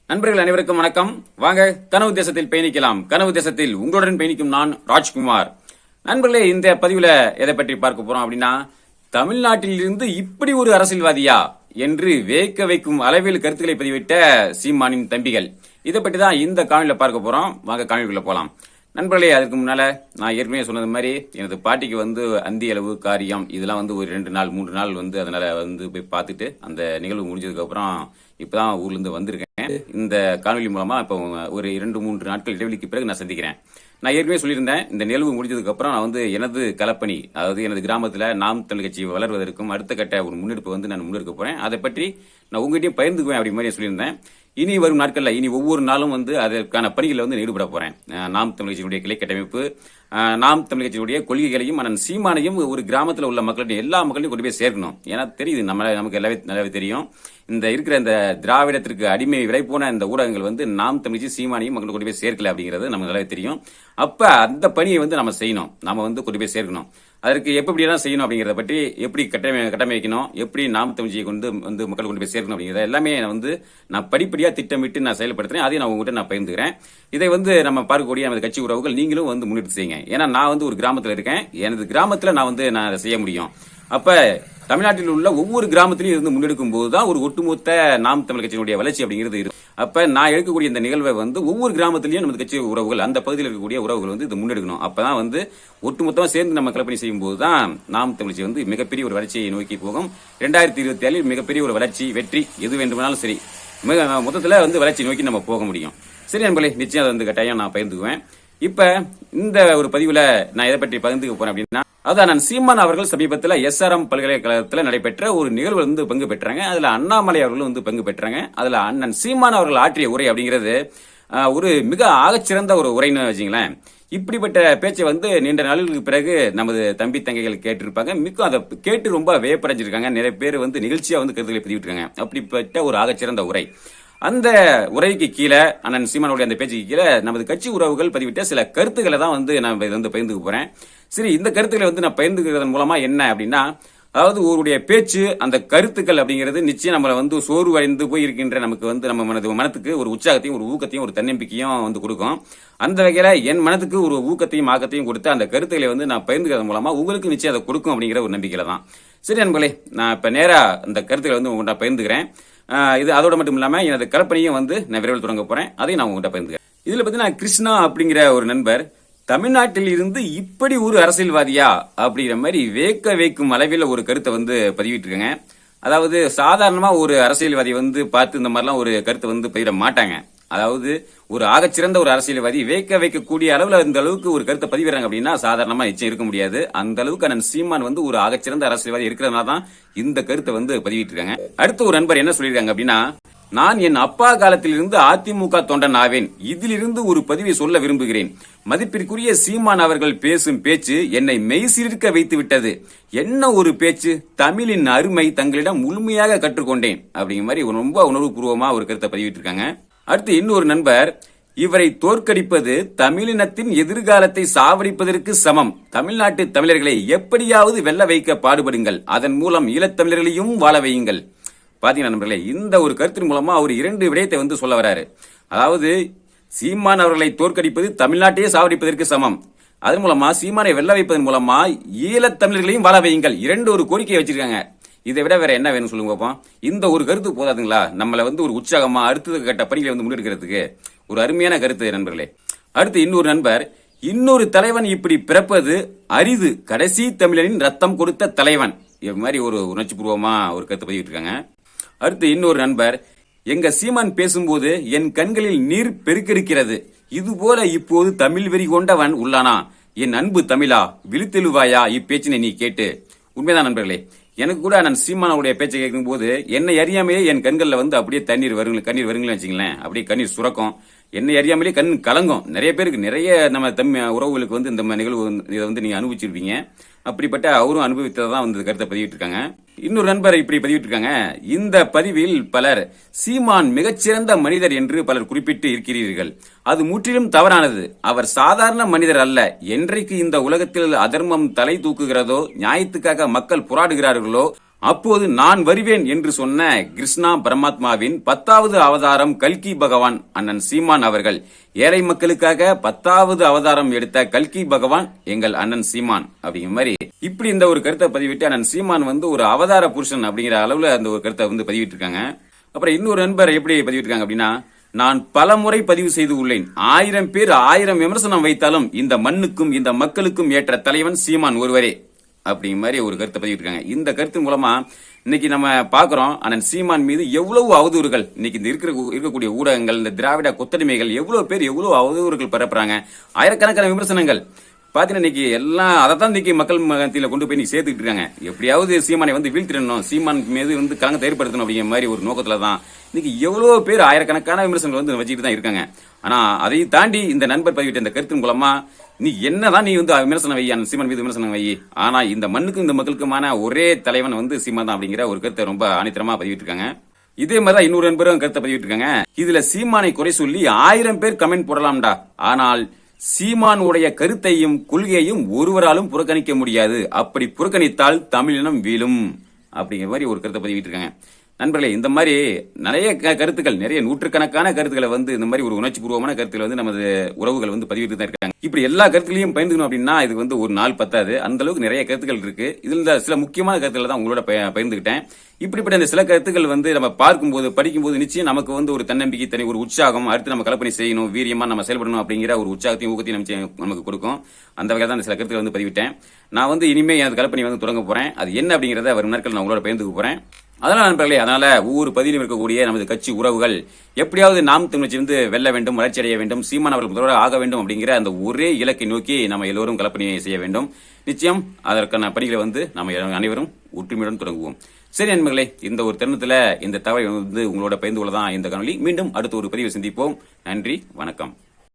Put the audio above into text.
நண்பர்கள் அனைவருக்கும் வணக்கம். வாங்க கனவு தேசத்தில் பயணிக்கலாம். கனவு தேசத்தில் உங்களுடன் பயணிக்கும் நான் ராஜ்குமார். நண்பர்களே, இந்த பதிவுல எதை பற்றி பார்க்க போறோம் அப்படின்னா, தமிழ்நாட்டில் இருந்து இப்படி ஒரு அரசியல்வாதியா என்று வேக்க வைக்கும் அளவில் கருத்துக்களை பதிவிட்ட சீமானின் தம்பிகள். இதை பற்றி தான் இந்த காணொலியில பார்க்க போறோம். வாங்க காணொலிக்குள்ள போலாம். நண்பர்களே, அதுக்கு முன்னால நான் ஏற்கனவே சொன்னது மாதிரி எனது பாட்டிக்கு அந்தி அளவு காரியம் இதெல்லாம் ஒரு 2 நாள் 3 நாள் அதனால போய் பார்த்துட்டு அந்த நிகழ்வு முடிஞ்சதுக்கு அப்புறம் இப்பதான் ஊர்ல இருந்து வந்திருக்கேன். இந்த காணொலி மூலமா இப்போ ஒரு 2-3 நாட்கள் இடைவெளிக்கு பிறகு நான் சந்திக்கிறேன். நான் ஏற்கனவே சொல்லியிருந்தேன், இந்த நிகழ்வு முடிஞ்சதுக்கு அப்புறம் நான் எனது களப்பணி, அதாவது எனது கிராமத்துல நாம் தமிழ் கட்சி வளர்வதற்கும் அடுத்த கட்ட ஒரு முன்னெடுப்பு நான் முன்னெடுக்க போறேன். அதை பற்றி நான் உங்ககிட்டயும் பகிர்ந்துக்குவேன் அப்படி மாதிரி சொல்லியிருந்தேன். இனி வரும் நாட்கள்ல இனி ஒவ்வொரு நாளும் அதற்கான பணிகளில் ஈடுபட போறேன். நாம் தமிழ் கட்சியினுடைய கிளை கட்டமைப்பு, நாம் தமிழ் கட்சியினுடைய கொள்கைகளையும் அண்ணன் சீமானையும் ஒரு கிராமத்தில் உள்ள மக்களுடைய எல்லா மக்களையும் கொண்டு போய் சேர்க்கணும். ஏன்னா தெரியுது, நமக்கு நல்லாவே தெரியும், இருக்கிற இந்த திராவிடத்திற்கு அடிமை விலை போன இந்த ஊடகங்கள் நாம் தமிழ் கட்சி சீமானையும் மக்களுக்கு கொண்டு போய் சேர்க்கல அப்படிங்கிறது நமக்கு நல்லாவே தெரியும். அப்ப அந்த பணியை நம்ம செய்யணும், நாம கொண்டு போய் சேர்க்கணும். அதற்கு எப்படி எல்லாம் செய்யணும் அப்படிங்கறத பற்றி, எப்படி கட்டமைக்கணும், எப்படி நாம் தமிழ்ச்சியை கொண்டு மக்கள் கொண்டு போய் சேர்க்கணும் அப்படிங்கறத எல்லாமே நான் படிப்படியா திட்டமிட்டு நான் செயல்படுத்துறேன். அதையும் நான் உங்ககிட்ட நான் பகிர்ந்துக்கிறேன். இதை நம்ம பார்க்கக்கூடிய நமது கட்சி உறவுகள் நீங்களும் முன்னெடுத்து செய்யுங்க. ஏன்னா நான் ஒரு கிராமத்துல இருக்கேன். எனது கிராமத்துல நான் அதை செய்ய முடியும். அப்ப தமிழ்நாட்டில் உள்ள ஒவ்வொரு கிராமத்திலையும் இருந்து முன்னெடுக்கும் போதுதான் ஒரு ஒட்டுமொத்த நாம் தமிழ் கட்சியினுடைய வளர்ச்சி அப்படிங்கிறது இருக்கு. அப்ப நான் எடுக்கக்கூடிய இந்த நிகழ்வை ஒவ்வொரு கிராமத்திலையும் நமது கட்சி உறவுகள், அந்த பகுதியில் இருக்கக்கூடிய உறவுகள் இது முன்னெடுக்கணும். அப்பதான் ஒட்டுமொத்தமா சேர்ந்து நம்ம கலப்பணி செய்யும் போதுதான் நாம் தமிழ்ச்சி மிகப்பெரிய ஒரு வளர்ச்சியை நோக்கி போகும். 2027 மிகப்பெரிய ஒரு வளர்ச்சி, வெற்றி எது வேண்டுமானாலும் சரி, மொத்தத்துல வளர்ச்சி நோக்கி நம்ம போக முடியும். சரி நண்பர்களே, நிச்சயம் கட்டாயம் நான் பகிர்ந்துக்குவேன். இப்ப இந்த ஒரு பதிவுல நான் எதை பற்றி பகிர்ந்துக்க போறேன் அப்படின்னா, அதான் நான் சீமான் அவர்கள் சமீபத்தில் SRM பல்கலைக்கழகத்தில் நடைபெற்ற ஒரு நிகழ்வு பங்கு பெற்றாங்க. அதுல அண்ணாமலை அவர்கள் பங்கு பெற்றாங்க. அதுல அண்ணன் சீமான் அவர்கள் ஆற்றிய உரை அப்படிங்கிறது ஒரு மிக ஆகச்சிறந்த ஒரு உரைன்னு வச்சுங்களேன். இப்படிப்பட்ட பேச்சை நீண்ட நாளுக்கு பிறகு நமது தம்பி தங்கைகள் கேட்டிருப்பாங்க. மிக்க அதை கேட்டு ரொம்ப வியப்படைஞ்சிருக்காங்க. நிறைய பேர் நிகழ்ச்சியா கருத்துக்களை பதிவிட்டிருக்காங்க. அப்படிப்பட்ட ஒரு ஆகச்சிறந்த உரை. அந்த உரைக்கு கீழே, அண்ணன் சீமானுடைய அந்த பேச்சுக்கு கீழே நமது கட்சி உறவுகள் பதிவிட்ட சில கருத்துக்களை தான் நான் பகிர்ந்துக்க போறேன். சரி, இந்த கருத்துக்களை நான் பகிர்ந்துக்கிறதன் மூலமா என்ன அப்படின்னா, அதாவது ஒருடைய பேச்சு, அந்த கருத்துக்கள் அப்படிங்கிறது நிச்சயம் நம்மளை சோர்வடைந்து போய் இருக்கின்ற நமக்கு நம்ம மனத்துக்கு ஒரு உற்சாகத்தையும் ஒரு ஊக்கத்தையும் ஒரு தன்னம்பிக்கையும் கொடுக்கும். அந்த வகையில என் மனத்துக்கு ஒரு ஊக்கத்தையும் ஆக்கத்தையும் கொடுத்து அந்த கருத்துக்களை நான் பகிர்ந்துக்கிறது மூலமா உங்களுக்கு நிச்சயம் அதை கொடுக்கும் அப்படிங்கிற ஒரு நம்பிக்கையில தான். சரி நண்பர்களே, நான் இப்ப நேரா அந்த கருத்துக்களை உங்கள்கிட்ட பகிர்ந்துக்கிறேன். இது அதோட மட்டும் இல்லாம எனது கலப்பணியும் நான் விரைவில் தொடங்க போறேன். அதையும் நான் உங்கள்கிட்ட பகிர்ந்துக்கிறேன். இதுல பாத்தீங்கன்னா, கிருஷ்ணா அப்படிங்கிற ஒரு நண்பர் தமிழ்நாட்டில் இருந்து இப்படி ஒரு அரசியல்வாதியா அப்படிங்கிற மாதிரி வேக்க வைக்கும் அளவில் ஒரு கருத்தை பதிவிட்டு இருக்காங்க. அதாவது சாதாரணமா ஒரு அரசியல்வாதி பார்த்து இந்த மாதிரிலாம் ஒரு கருத்தை பதிவிட மாட்டாங்க. அதாவது ஒரு ஆகச்சிறந்த ஒரு அரசியல்வாதி வேக்க வைக்கக்கூடிய அளவுல இந்த அளவுக்கு ஒரு கருத்தை பதிவிடுறாங்க அப்படின்னா சாதாரணமா நிச்சயம் இருக்க முடியாது. அந்த அளவுக்கு அண்ணன் சீமான் ஒரு ஆகச்சிறந்த அரசியல்வாதி இருக்கிறதுனால தான் இந்த கருத்தை பதிவிட்டு இருக்காங்க. அடுத்த ஒரு நண்பர் என்ன சொல்லியிருக்காங்க அப்படின்னா, நான் என் அப்பா காலத்திலிருந்து அதிமுக தொண்டன் ஆவேன். இதிலிருந்து ஒரு பதிவை சொல்ல விரும்புகிறேன். மதிப்பிற்குரிய சீமான் அவர்கள் பேசும் பேச்சு என்னை மெய்சிலிருக்க வைத்து விட்டது. என்ன ஒரு பேச்சு! தமிழின் அருமை தங்களிடம் முழுமையாக கற்றுக்கொண்டேன் அப்படிங்கிற மாதிரி ரொம்ப உணர்வுபூர்வமா ஒரு கருத்தை பதிவிட்டு இருக்காங்க. அடுத்து இன்னொரு நண்பர், இவரை தோற்கடிப்பது தமிழினத்தின் எதிர்காலத்தை சாவடிப்பதற்கு சமம். தமிழ்நாட்டு தமிழர்களை எப்படியாவது வெல்ல வைக்க பாடுபடுங்கள். அதன் மூலம் ஈழத்தமிழர்களையும் வாழ வையுங்கள். பாத்தீங்கன்னா நண்பர்களே, இந்த ஒரு கருத்தின் மூலமா அவர் 2 விடயத்தை சொல்ல வராரு. அதாவது சீமான் அவர்களை தோற்கடிப்பது தமிழ்நாட்டையே சாவடிப்பதற்கு சமம். அதன் மூலமா சீமானை வெல்ல வைப்பதன் மூலமா ஈழத்தமிழர்களையும் வாழ வையுங்கள். 2 ஒரு கோரிக்கையை வச்சிருக்காங்க. இதை விட வேற என்ன வேணும் சொல்லுங்க பாப்போம். இந்த ஒரு கருத்து போதாதுங்களா நம்மள ஒரு உற்சாகமா அடுத்த கட்ட பணிகளை முன்னெடுக்கிறதுக்கு? ஒரு அருமையான கருத்து நண்பர்களே. அடுத்து இன்னொரு நண்பர், இன்னொரு தலைவன் இப்படி பிறப்பது அரிது. கடைசி தமிழனின் ரத்தம் கொடுத்த தலைவன். இது மாதிரி ஒரு உணர்ச்சி பூர்வமா ஒரு கருத்து பதிவிட்டு இருக்காங்க. அடுத்து இன்னொரு நண்பர், எங்க சீமான் பேசும்போது என் கண்களில் நீர் பெருக்கெடுக்கிறது. இதுபோல இப்போது தமிழ் வெறி கொண்டவன் உள்ளானா? என் அன்பு தமிழா, விழித்தெழுவாயா இப்பேச்சினை நீ கேட்டு. உண்மைதான் நண்பர்களே, எனக்கு கூட நான் சீமானுடைய பேச்சை கேட்கும் போது என்னை அறியாமையே என் கண்கள்ல அப்படியே கண்ணீர் வருங்களேன்னு வச்சுங்களேன். அப்படியே கண்ணீர் சுரக்கும். என்னை அறியாமலே கண் கலங்கும். நிறைய பேருக்கு, நிறைய நம்ம உறவுகளுக்கு இந்த நிகழ்வு இதை நீங்க அனுபவிச்சிருப்பீங்க. அப்படிப்பட்ட அவரும் அனுபவித்ததான் கருத்தை பதிவிட்டு இருக்காங்க. இன்னொரு நண்பர் இப்படி பதிவிட்டு இருக்காங்க, இந்த பதிவில் பலர் சீமான் மிகச்சிறந்த மனிதர் என்று பலர் குறிப்பிட்டு இருக்கிறீர்கள். அது முற்றிலும் தவறானது. அவர் சாதாரண மனிதர் அல்ல. என்றைக்கு இந்த உலகத்தில் அதர்மம் தலை தூக்குகிறதோ, நியாயத்துக்காக மக்கள் போராடுகிறார்களோ, அப்போது நான் வருவேன் என்று சொன்ன கிருஷ்ணா பரமாத்மாவின் 10வது அவதாரம் கல்கி பகவான் அண்ணன் சீமான் அவர்கள். ஏழை மக்களுக்காக 10வது அவதாரம் எடுத்த கல்கி பகவான் எங்கள் அண்ணன் சீமான் அப்படிங்கிற மாதிரி இப்படி இந்த ஒரு கருத்தை பதிவிட்டு அண்ணன் சீமான் வந்து ஒரு அவதார புருஷன் அப்படிங்கிற அளவுல அந்த ஒரு கருத்தை வந்து பதிவிட்டு இருக்காங்க. அப்புறம் இன்னொரு நண்பர் எப்படி பதிவிட்டிருக்காங்க அப்படின்னா, நான் பல முறை பதிவு செய்து உள்ளேன். 1000 பேர் 1000 விமர்சனம் வைத்தாலும் இந்த மண்ணுக்கும் இந்த மக்களுக்கும் ஏற்ற தலைவன் சீமான் ஒருவரே அப்படிங்கிற மாதிரி ஒரு கருத்தை பதிவிட்டிருக்காங்க. இந்த கருத்து மூலமா இன்னைக்கு நம்ம பாக்குறோம் அண்ணன் சீமான் மீது எவ்வளவு அவதூறுகள் இன்னைக்கு இந்த இருக்கக்கூடிய ஊடகங்கள், இந்த திராவிட கொத்தடிமைகள் எவ்வளவு பேர் எவ்வளவு அவதூறுகள் பரப்புறாங்க. ஆயிரக்கணக்கான விமர்சனங்கள் பாத்தீங்கன்னா இன்னைக்கு எல்லாம் அதைத்தான் இன்னைக்கு மக்கள் மத்தியில கொண்டு போய் இன்னைக்கு சேர்த்துக்கிட்டு இருக்காங்க. எப்படியாவது சீமானை வந்து வீழ்த்திடணும், சீமான் மீது வந்து கலங்கத்தை ஏற்படுத்தணும் அப்படிங்கிற மாதிரி ஒரு நோக்கத்துல தான் இன்னைக்கு எவ்வளவு பேர் ஆயிரக்கணக்கான விமர்சனங்கள் வந்து வச்சுக்கிட்டு தான் இருக்காங்க. ஆனா அதை தாண்டி இந்த நண்பர் பதிவிட்ட இந்த கருத்தின் மூலமா நீ என்னதான் நீ வந்து விமர்சனம் வை, சீமான் மீது விமர்சனம் வை, ஆனா இந்த மண்ணுக்கும் இந்த மக்களுக்குமான ஒரே தலைவன் வந்து சீமான் தான் அப்படிங்கிற ஒரு கருத்தை ரொம்ப ஆணித்தரமா பதிவிட்டு இருக்காங்க. இதே மாதிரிதான் இன்னொரு நண்பரும் கருத்தை பதிவிட்டு இருக்காங்க. இதுல சீமானை குறை சொல்லி 1000 பேர் கமெண்ட் போடலாம்டா, ஆனால் சீமானுடைய கருத்தையும் கொள்கையையும் ஒருவராலும் புறக்கணிக்க முடியாது. அப்படி புறக்கணித்தால் தமிழினம் வீழும் அப்படிங்கிற மாதிரி ஒரு கருத்தை பதிவிட்டு இருக்காங்க. நண்பர்களே, இந்த மாதிரி நிறைய கருத்துக்கள், நிறைய நூற்றுக்கணக்கான கருத்துக்களை வந்து இந்த மாதிரி ஒரு உணர்ச்சி பூர்வமான கருத்துக்களை வந்து நமது உறவுகள் வந்து பதிவிட்டு தான் இருக்காங்க. இப்படி எல்லா கருத்துக்களையும் பயந்துக்கணும் அப்படின்னா இது வந்து ஒரு நாள் பத்தாது. அந்த அளவுக்கு நிறைய கருத்துக்கள் இருக்கு. இதுல சில முக்கியமான கருத்துக்களை தான் உங்களோட பகிர்ந்துகிட்டேன். இப்படிப்பட்ட இந்த சில கருத்துக்கள் வந்து நம்ம பார்க்கும்போது படிக்கும்போது நிச்சயம் நமக்கு வந்து ஒரு தன்னம்பிக்கை, தனி ஒரு உற்சாகம், அடுத்து நம்ம கல்பனை செய்யணும், வீரியமா நம்ம செயல்படணும் அப்படிங்கிற ஒரு உற்சாகத்தையும் ஊக்கத்தையும் நமக்கு கொடுக்கும். அந்த வகையில் தான் சில கருத்துக்கள் வந்து பதிவிட்டேன். நான் வந்து இனிமே எனது கல்பனை வந்து தொடங்க போறேன். அது என்ன அப்படிங்கறத வரும் நாட்கள் நான் உங்களோட பகிர்ந்துக்க போறேன். அதனால நண்பர்களே, அதனால ஒவ்வொரு பதிலும் இருக்கக்கூடிய நமது கட்சி உறவுகள் எப்படியாவது நாம் தமிழ் வந்து வெல்ல வேண்டும், வளர்ச்சி அடைய வேண்டும், சீமான் அவர்கள் முதல்வர் ஆக வேண்டும் அப்படிங்கிற அந்த ஒரே இலக்கை நோக்கி நம்ம எல்லோரும் கலப்பணியை செய்ய வேண்டும். நிச்சயம் அதற்கான பணிகளை வந்து நம்ம அனைவரும் ஒற்றுமையுடன் தொடங்குவோம். சரி நண்பர்களே, இந்த ஒரு தருணத்துல இந்த தகவலை வந்து உங்களோட பகிர்ந்து கொள்ளதான் இந்த காணொலி. மீண்டும் அடுத்த ஒரு பதிவை சந்திப்போம். நன்றி, வணக்கம்.